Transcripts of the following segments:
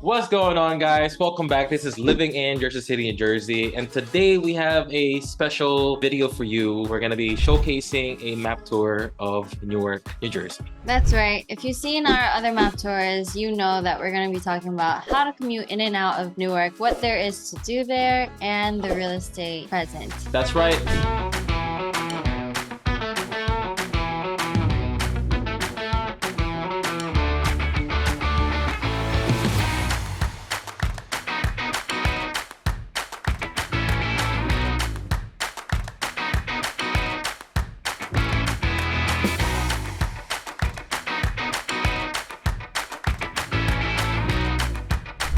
What's going on, guys? Welcome back. This is Living in Jersey City, New Jersey, and today we have a special video for you. We're going to be showcasing a map tour of Newark, New Jersey. That's right. If you've seen our other map tours, you know that we're going to be talking about how to commute in and out of Newark, what there is to do there, and the real estate present. That's right.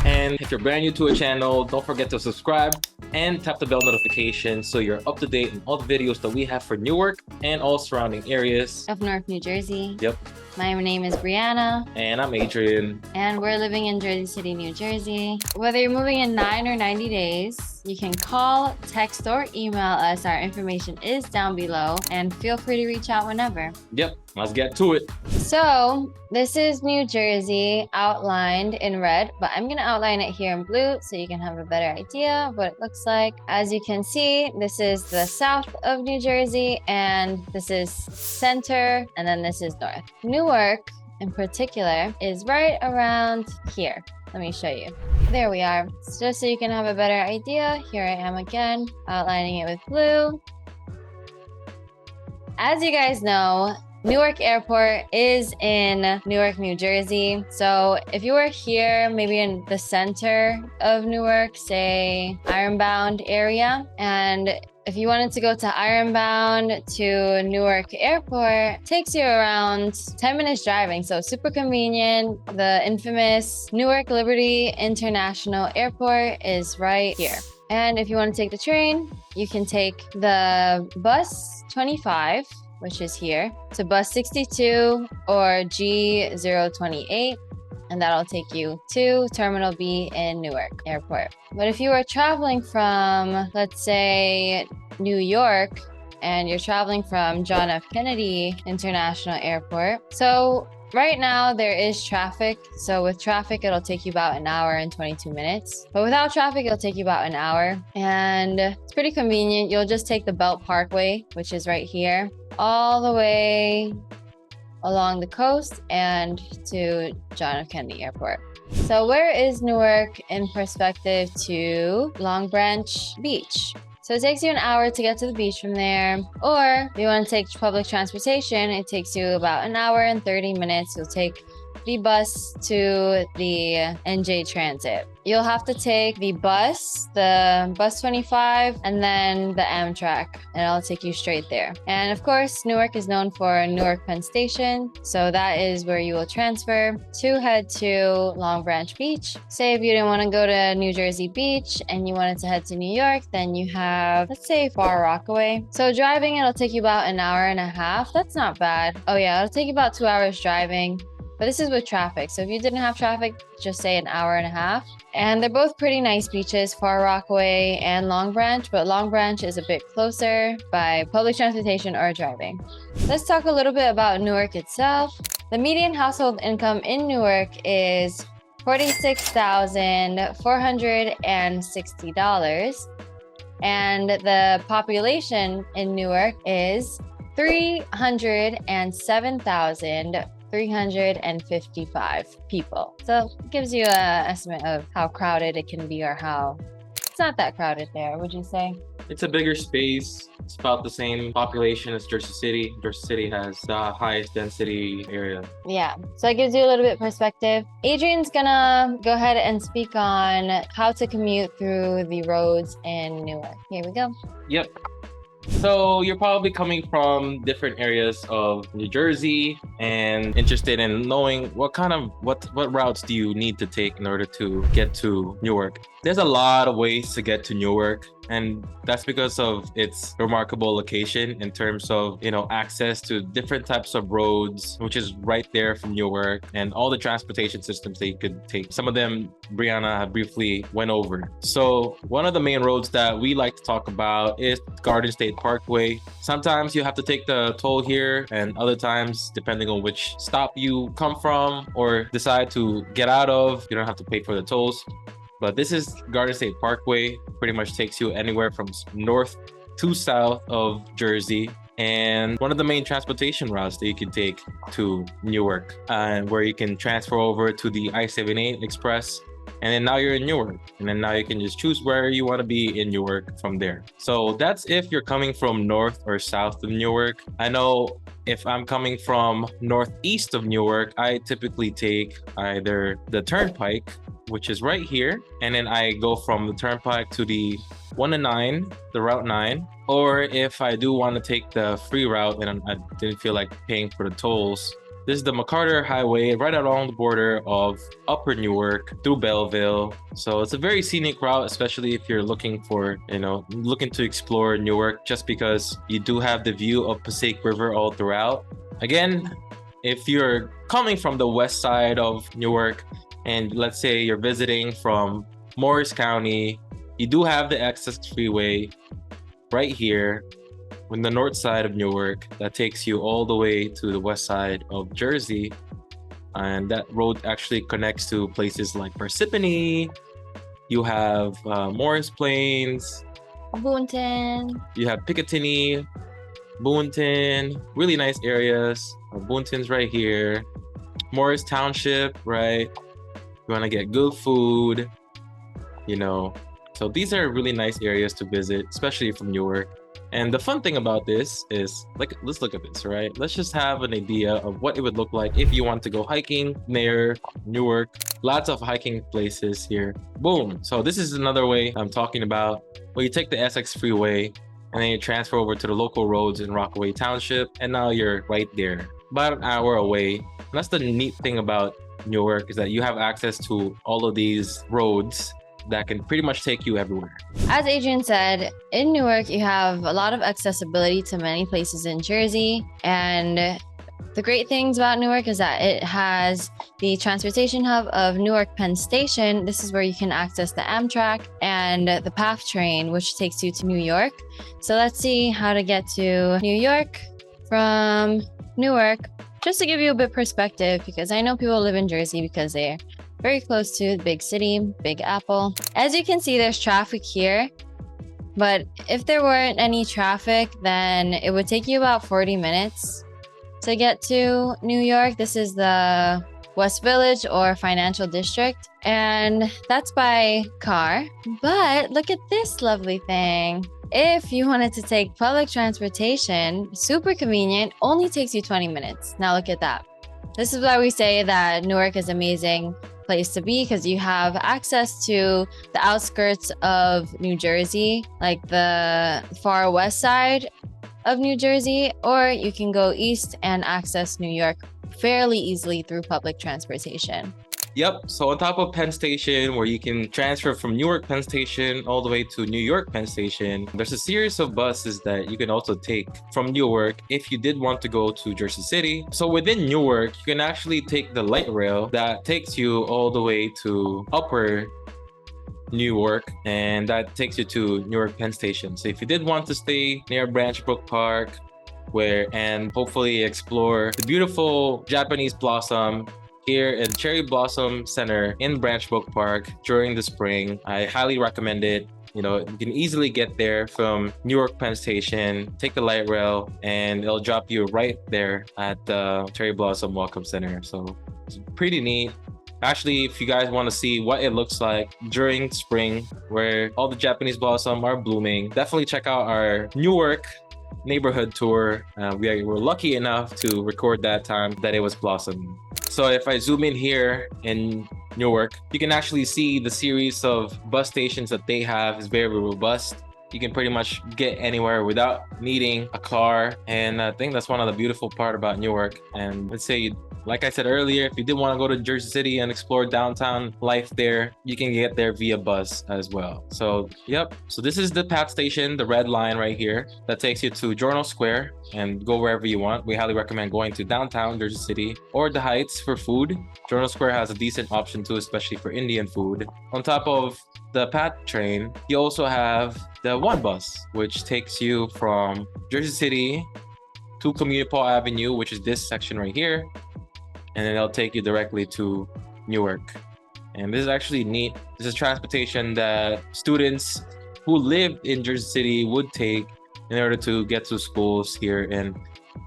And if you're brand new to our channel, don't forget to subscribe and tap the bell notification so you're up to date on all the videos that we have for Newark and all surrounding areas Of Newark, New Jersey. Yep. My name is Brianna. And I'm Adrien. And we're living in Jersey City, New Jersey. Whether you're moving in 9 or 90 days, you can call, text, or email us. Our information is down below, and feel free to reach out whenever. Yep, let's get to it. So this is New Jersey outlined in red, but I'm going to outline it here in blue so you can have a better idea of what it looks like. As you can see, this is the south of New Jersey, and this is center, and then this is north. Newark in particular is right around here. Let me show you. There we are. Just so you can have a better idea, here I am again, outlining it with blue. As you guys know, Newark Airport is in Newark, New Jersey. So if you were here, maybe in the center of Newark, say Ironbound area, and if you wanted to go to Ironbound to Newark Airport, it takes you around 10 minutes driving. So super convenient. The infamous Newark Liberty International Airport is right here. And if you want to take the train, you can take the bus 25, which is here, to bus 62 or G028, and that'll take you to Terminal B in Newark Airport. But if you are traveling from, let's say, New York, and you're traveling from John F. Kennedy International Airport, so right now there is traffic. So with traffic, it'll take you about an hour and 22 minutes. But without traffic, it'll take you about an hour. And it's pretty convenient. You'll just take the Belt Parkway, which is right here, all the way along the coast and to John F. Kennedy Airport. So where is Newark in perspective to Long Branch Beach? So it takes you an hour to get to the beach from there. Or if you want to take public transportation, it takes you about an hour and 30 minutes. You'll take the bus to the NJ Transit. You'll have to take the bus 25, and then the Amtrak, and it'll take you straight there. And of course, Newark is known for Newark Penn Station, so that is where you will transfer to head to Long Branch Beach. Say if you didn't want to go to New Jersey Beach and you wanted to head to New York, then you have, let's say, Far Rockaway. So driving, it'll take you about an hour and a half. That's not bad. Oh yeah, it'll take you about 2 hours driving. But this is with traffic. So if you didn't have traffic, just say an hour and a half. And they're both pretty nice beaches, Far Rockaway and Long Branch, but Long Branch is a bit closer by public transportation or driving. Let's talk a little bit about Newark itself. The median household income in Newark is $46,460. And the population in Newark is 307,355 people. So it gives you an estimate of how crowded it can be, or how it's not that crowded there, would you say? It's a bigger space. It's about the same population as Jersey City. Jersey City has the highest density area. Yeah, so it gives you a little bit perspective. Adrien's gonna go ahead and speak on how to commute through the roads in Newark. Here we go. Yep. So you're probably coming from different areas of New Jersey and interested in knowing what routes do you need to take in order to get to Newark. There's a lot of ways to get to Newark. And that's because of its remarkable location in terms of, access to different types of roads, which is right there from Newark, and all the transportation systems that you could take. Some of them Brianna briefly went over. So one of the main roads that we like to talk about is Garden State Parkway. Sometimes you have to take the toll here, and other times, depending on which stop you come from or decide to get out of, you don't have to pay for the tolls. But this is Garden State Parkway. Pretty much takes you anywhere from north to south of Jersey, and one of the main transportation routes that you can take to Newark, and where you can transfer over to the I-78 Express. And then now you're in Newark, and then now you can just choose where you want to be in Newark from there. So that's if you're coming from north or south of Newark. I know if I'm coming from northeast of Newark, I typically take either the Turnpike, which is right here, and then I go from the Turnpike to the 1 and 9, the Route 9. Or if I do want to take the free route and I didn't feel like paying for the tolls, this is the McCarter Highway right along the border of Upper Newark through Belleville. So it's a very scenic route, especially if you're looking for, looking to explore Newark, just because you do have the view of Passaic River all throughout. Again, if you're coming from the west side of Newark, and let's say you're visiting from Morris County, you do have the Essex Freeway right here on the north side of Newark that takes you all the way to the west side of Jersey. And that road actually connects to places like Parsippany. You have Morris Plains, Boonton. You have Picatinny, Boonton, really nice areas. Boonton's right here. Morris Township, right? You want to get good food, So these are really nice areas to visit, especially from Newark. And the fun thing about this is, let's look at this, right? Let's just have an idea of what it would look like if you want to go hiking near Newark. Lots of hiking places here. Boom. So this is another way I'm talking about. Well, you take the Essex Freeway and then you transfer over to the local roads in Rockaway Township, and now you're right there, about an hour away. And that's the neat thing about Newark, is that you have access to all of these roads that can pretty much take you everywhere. As Adrien said, in Newark, you have a lot of accessibility to many places in Jersey. And the great things about Newark is that it has the transportation hub of Newark Penn Station. This is where you can access the Amtrak and the PATH train, which takes you to New York. So let's see how to get to New York from Newark, just to give you a bit perspective, because I know people live in Jersey because they're very close to the big city, Big Apple. As you can see, there's traffic here, but if there weren't any traffic, then it would take you about 40 minutes to get to New York. This is the West Village or Financial District, and that's by car. But look at this lovely thing. If you wanted to take public transportation, super convenient, only takes you 20 minutes. Now look at that. This is why we say that Newark is amazing place to be, because you have access to the outskirts of New Jersey, like the far west side of New Jersey, or you can go east and access New York fairly easily through public transportation. Yep. So on top of Penn Station, where you can transfer from Newark Penn Station all the way to New York Penn Station, there's a series of buses that you can also take from Newark if you did want to go to Jersey City. So within Newark, you can actually take the light rail that takes you all the way to Upper Newark, and that takes you to Newark Penn Station. So if you did want to stay near Branch Brook Park, and hopefully explore the beautiful Japanese blossom here at Cherry Blossom Center in Branch Brook Park during the spring, I highly recommend it. You can easily get there from Newark Penn Station, take the light rail, and it'll drop you right there at the Cherry Blossom Welcome Center. So it's pretty neat. Actually, if you guys want to see what it looks like during spring, where all the Japanese blossom are blooming, definitely check out our Newark neighborhood tour. We were lucky enough to record that time that it was blossoming. So if I zoom in here in Newark, you can actually see the series of bus stations that they have is very robust. You can pretty much get anywhere without needing a car. And I think that's one of the beautiful part about Newark. And let's say you like I said earlier, if you did want to go to Jersey City and explore downtown life there, you can get there via bus as well. So, yep. So this is the PATH station, the red line right here, that takes you to Journal Square and go wherever you want. We highly recommend going to downtown Jersey City or the Heights for food. Journal Square has a decent option too, especially for Indian food. On top of the PATH train, you also have the One Bus, which takes you from Jersey City to Communicable Avenue, which is this section right here, and then they'll take you directly to Newark. And this is actually neat. This is transportation that students who live in Jersey City would take in order to get to schools here in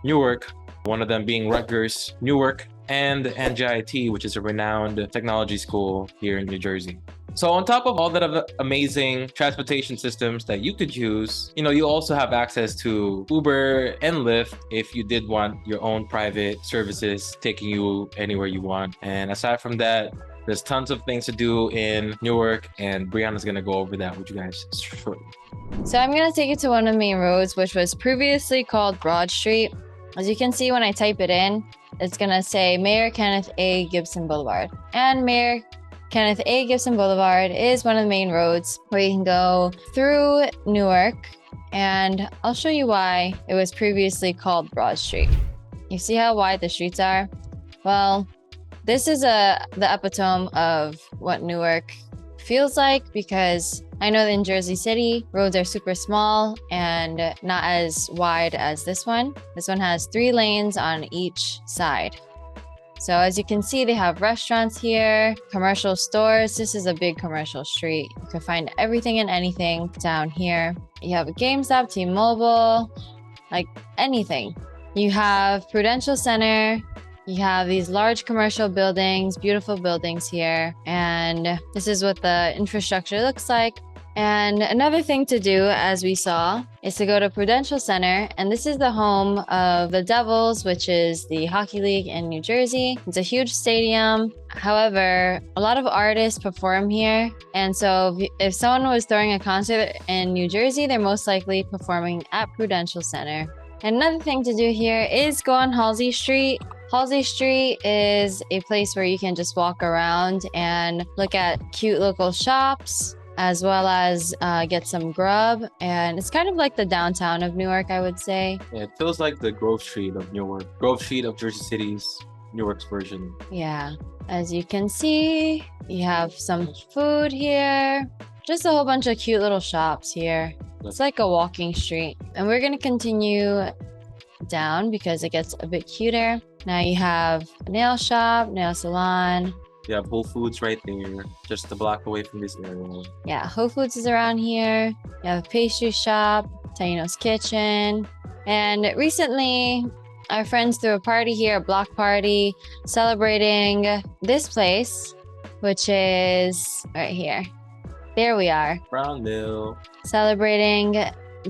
Newark, one of them being Rutgers, Newark, and NJIT, which is a renowned technology school here in New Jersey. So on top of all that amazing transportation systems that you could use, you also have access to Uber and Lyft if you did want your own private services taking you anywhere you want. And aside from that, there's tons of things to do in Newark, and Brianna's gonna go over that with you guys shortly. So I'm gonna take you to one of the main roads, which was previously called Broad Street. As you can see when I type it in, it's gonna say Mayor Kenneth A. Gibson Boulevard. And Mayor Kenneth A. Gibson Boulevard is one of the main roads where you can go through Newark, and I'll show you why it was previously called Broad Street. You see how wide the streets are? Well, this is the epitome of what Newark feels like, because I know that in Jersey City, roads are super small and not as wide as this one. This one has 3 lanes on each side. So as you can see, they have restaurants here, commercial stores. This is a big commercial street. You can find everything and anything down here. You have a GameStop, T-Mobile, like anything. You have Prudential Center. You have these large commercial buildings, beautiful buildings here. And this is what the infrastructure looks like. And another thing to do, as we saw, is to go to Prudential Center. And this is the home of the Devils, which is the hockey league in New Jersey. It's a huge stadium. However, a lot of artists perform here. And so if someone was throwing a concert in New Jersey, they're most likely performing at Prudential Center. And another thing to do here is go on Halsey Street. Halsey Street is a place where you can just walk around and look at cute local shops, as well as get some grub. And it's kind of like the downtown of Newark, I would say. Yeah, it feels like the Grove Street of Newark. Grove Street of Jersey City's Newark's version. Yeah, as you can see, you have some food here. Just a whole bunch of cute little shops here. It's like a walking street. And we're gonna continue down because it gets a bit cuter. Now you have a nail shop, nail salon. You have Whole Foods right there, just a block away from this area. Yeah, Whole Foods is around here. You have a pastry shop, Taino's Kitchen. And recently, our friends threw a party here, a block party, celebrating this place, which is right here. There we are. Brown Mill. Celebrating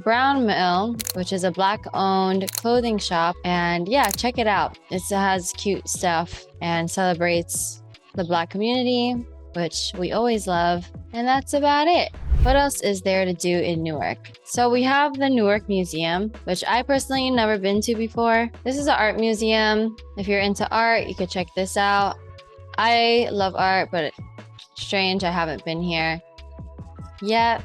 Brown Mill, which is a Black-owned clothing shop. And yeah, check it out. It has cute stuff and celebrates the Black community, which we always love. And that's about it. What else is there to do in Newark? So we have the Newark Museum, which I personally never been to before. This is an art museum. If you're into art, you could check this out. I love art, but strange, I haven't been here yet.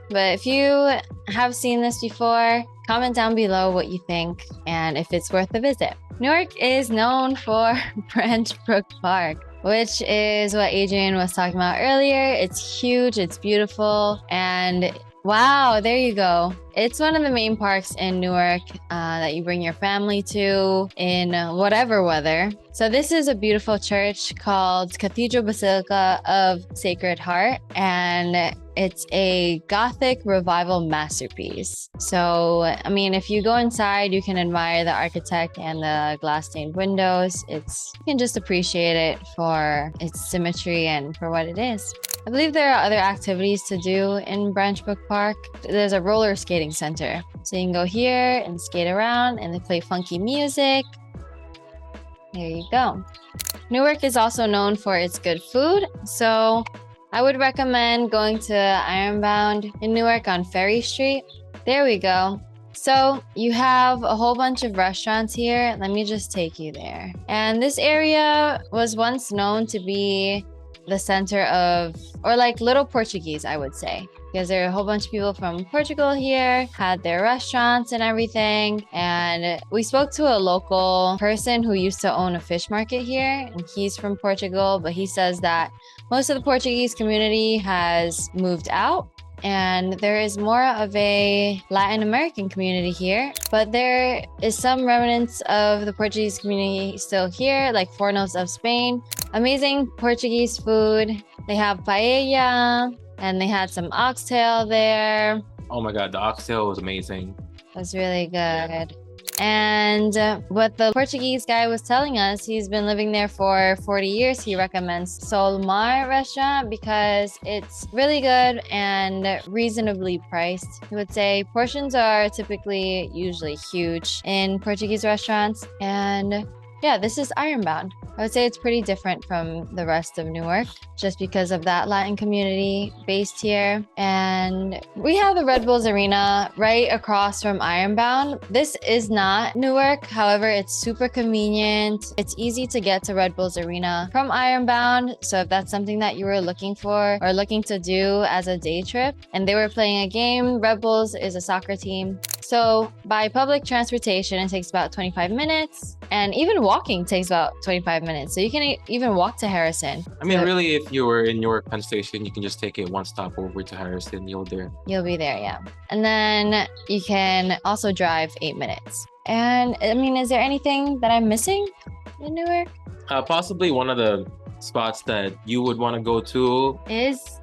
But if you have seen this before, comment down below what you think and if it's worth a visit. Newark is known for Brook Park, which is what Adrien was talking about earlier. It's huge, it's beautiful, and wow, there you go. It's one of the main parks in Newark that you bring your family to in whatever weather. So this is a beautiful church called Cathedral Basilica of Sacred Heart, and it's a Gothic revival masterpiece. So, I mean, if you go inside, you can admire the architect and the glass-stained windows. You can just appreciate it for its symmetry and for what it is. I believe there are other activities to do in Brook Park. There's a roller skating center. So you can go here and skate around, and they play funky music. There you go. Newark is also known for its good food. So I would recommend going to Ironbound in Newark on Ferry Street. There we go. So you have a whole bunch of restaurants here. Let me just take you there. And this area was once known to be the center of, or like Little Portuguese, I would say, because there are a whole bunch of people from Portugal here, had their restaurants and everything. And we spoke to a local person who used to own a fish market here, and he's from Portugal, but he says that most of the Portuguese community has moved out. And there is more of a Latin American community here, but there is some remnants of the Portuguese community still here, like foreigners of Spain. Amazing Portuguese food. They have paella, and they had some oxtail there. Oh my God, the oxtail was amazing. It was really good. And what the Portuguese guy was telling us, he's been living there for 40 years. He recommends Solmar restaurant because it's really good and reasonably priced. He would say portions are typically usually huge in Portuguese restaurants. And yeah, this is Ironbound. I would say it's pretty different from the rest of Newark just because of that Latin community based here. And we have the Red Bulls Arena right across from Ironbound. This is not Newark. However, it's super convenient. It's easy to get to Red Bulls Arena from Ironbound. So if that's something that you were looking for or looking to do as a day trip and they were playing a game, Red Bulls is a soccer team. So by public transportation, it takes about 25 minutes, and even walking takes about 25 minutes. So you can even walk to Harrison. I mean, really, if you were in Newark Penn Station, you can just take it one stop over to Harrison. You'll be there, yeah. And then you can also drive 8 minutes. And I mean, is there anything that I'm missing in Newark? Possibly one of the spots that you would want to go to is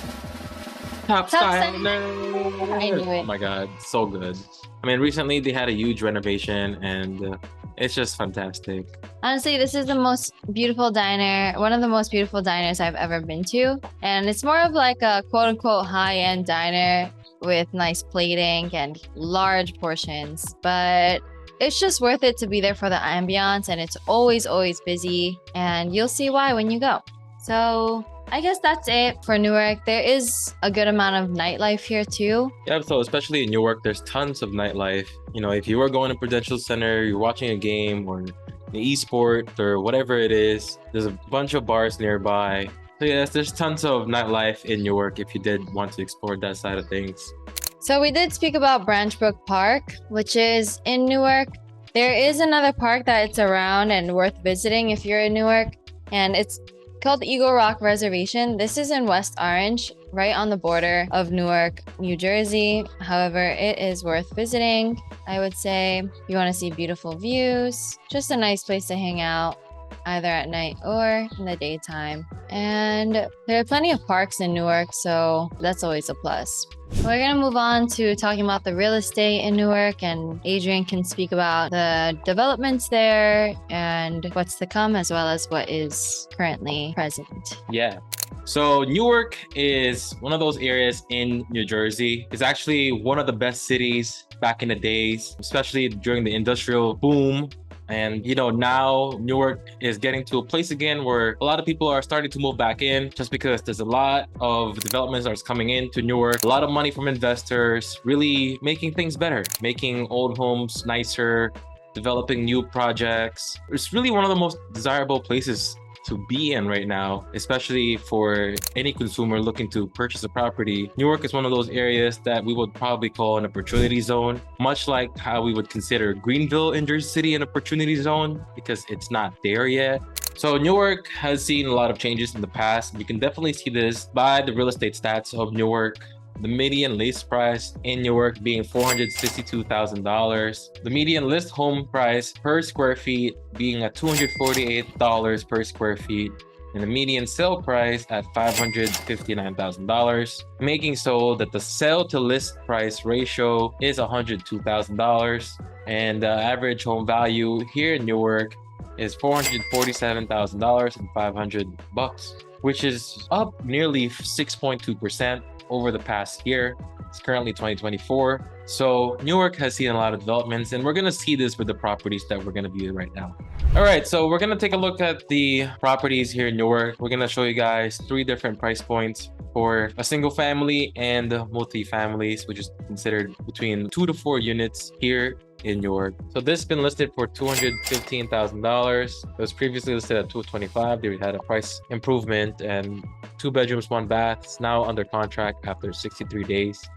Top Style. I knew it. Oh my God, so good. I mean, recently they had a huge renovation and it's just fantastic. Honestly, this is the most beautiful diner, one of the most beautiful diners I've ever been to. And it's more of like a quote unquote high-end diner with nice plating and large portions. But it's just worth it to be there for the ambiance, and it's always, always busy. And you'll see why when you go. So I guess that's it for Newark. There is a good amount of nightlife here too. Yeah, so especially in Newark, there's tons of nightlife. You know, if you were going to Prudential Center, you're watching a game or an esport or whatever it is, there's a bunch of bars nearby. So yes, there's tons of nightlife in Newark if you did want to explore that side of things. So we did speak about Branch Brook Park, which is in Newark. There is another park that it's around and worth visiting if you're in Newark, and it's called Eagle Rock Reservation. This is in West Orange, right on the border of Newark, New Jersey. However, it is worth visiting, I would say. You want to see beautiful views, just a nice place to hang out, either at night or in the daytime. And there are plenty of parks in Newark, so that's always a plus. We're going to move on to talking about the real estate in Newark, and Adrien can speak about the developments there and what's to come, as well as what is currently present. Yeah. So Newark is one of those areas in New Jersey. It's actually one of the best cities back in the days, especially during the industrial boom. And, you know, now Newark is getting to a place again where a lot of people are starting to move back in just because there's a lot of developments that's coming into Newark, a lot of money from investors, really making things better, making old homes nicer, developing new projects. It's really one of the most desirable places to be in right now, especially for any consumer looking to purchase a property. Newark is one of those areas that we would probably call an opportunity zone, much like how we would consider Greenville in Jersey City an opportunity zone, because it's not there yet. So Newark has seen a lot of changes in the past. You can definitely see this by the real estate stats of Newark. The median list price in Newark being $462,000. The median list home price per square feet being at $248 per square feet. And the median sale price at $559,000, making so that the sale to list price ratio is $102,000. And the average home value here in Newark is $447,500, which is up nearly 6.2% over the past year. It's currently 2024. So Newark has seen a lot of developments, and we're going to see this with the properties that we're going to view right now. All right, so we're going to take a look at the properties here in Newark. We're going to show you guys 3 different price points. for a single family and multi-families, which is considered between 2 to 4 units here in Newark. So this has been listed for $215,000. It was previously listed at $225,000. They had a price improvement, and 2 bedrooms, 1 bath. It's now under contract after 63 days.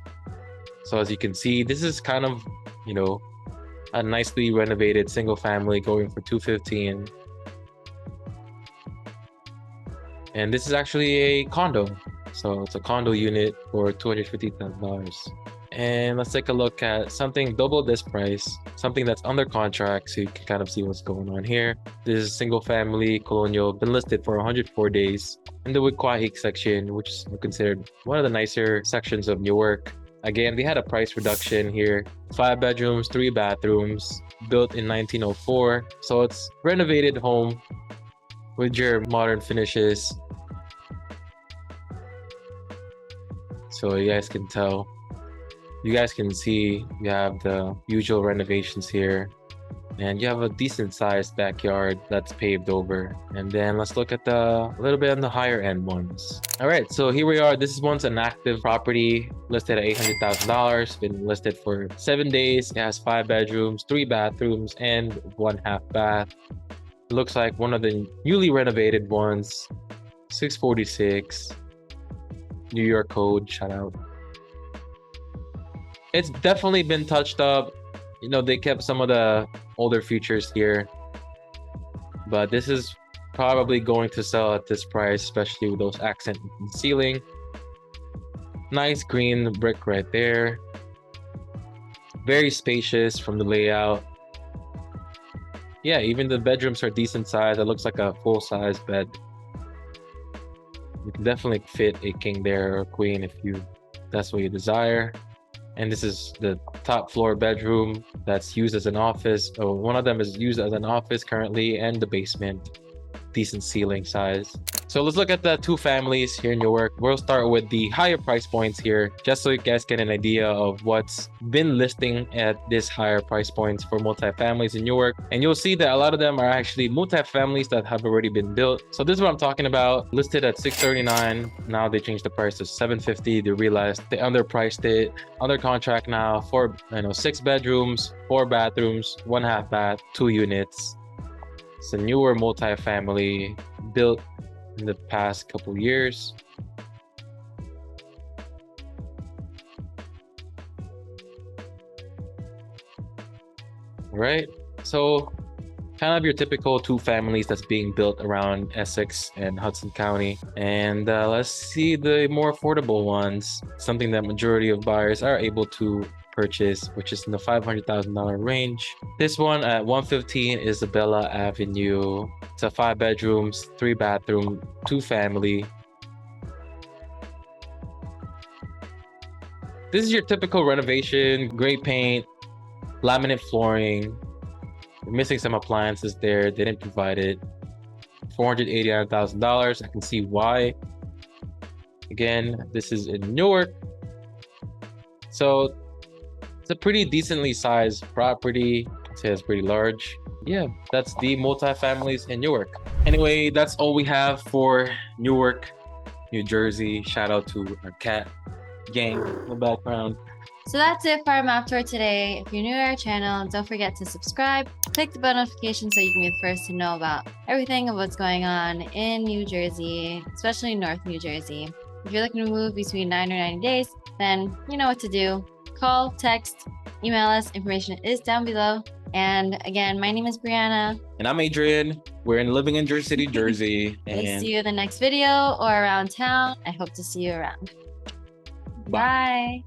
So as you can see, this is kind of, you know, a nicely renovated single family going for $215,000. And this is actually a condo. So it's a condo unit for $250,000. And let's take a look at something double this price, something that's under contract, so you can kind of see what's going on here. This is single family colonial, been listed for 104 days in the Wikwahi section, which is considered one of the nicer sections of Newark. Again, they had a price reduction here. 5 bedrooms, 3 bathrooms, built in 1904. So it's renovated home with your modern finishes. So you guys can tell. You guys can see you have the usual renovations here, and you have a decent sized backyard that's paved over. And then let's look at a little bit on the higher end ones. All right, so here we are. This is once an active property listed at $800,000, been listed for 7 days. It has 5 bedrooms, 3 bathrooms, and 1 half bath. It looks like one of the newly renovated ones. 646 New York code, shout out. It's definitely been touched up. You know, they kept some of the older features here, but this is probably going to sell at this price, especially with those accent ceiling. Nice green brick right there. Very spacious from the layout. Yeah, even the bedrooms are decent size. It looks like a full-size bed. You can definitely fit a king there or a queen if that's what you desire. And this is the top floor bedroom that's used as an office. Oh, one of them is used as an office currently, and the basement. Decent ceiling size. So let's look at the 2 families here in Newark. We'll start with the higher price points here, just so you guys get an idea of what's been listing at this higher price points for multifamilies in Newark. And you'll see that a lot of them are actually multifamilies that have already been built. So this is what I'm talking about. Listed at $639,000. Now they changed the price to $750,000. They realized they underpriced it. Under contract now for 6 bedrooms, 4 bathrooms, 1 half bath, 2 units. It's a newer multifamily built in the past couple years. All right, so kind of your typical 2 families that's being built around Essex and Hudson County. And let's see the more affordable ones, something that majority of buyers are able to purchase, which is in the $500,000 range. This one at 115 Isabella Avenue. It's a 5 bedrooms, 3 bathroom, 2 family. This is your typical renovation, great paint, laminate flooring. We're missing some appliances there. They didn't provide it. $489,000. I can see why. Again, this is in Newark. So it's a pretty decently sized property. I'd say it's pretty large. Yeah, that's the multifamilies in Newark. Anyway, that's all we have for Newark, New Jersey. Shout out to our cat gang in the background. So that's it for our map tour today. If you're new to our channel, don't forget to subscribe, click the bell notification so you can be the first to know about everything of what's going on in New Jersey, especially North New Jersey. If you're looking to move between 9 or 90 days, then you know what to do. Call, text, email us. Information is down below. And again, my name is Brianna. And I'm Adrien. We're living in Jersey City, Jersey. And we'll see you in the next video or around town. I hope to see you around. Bye.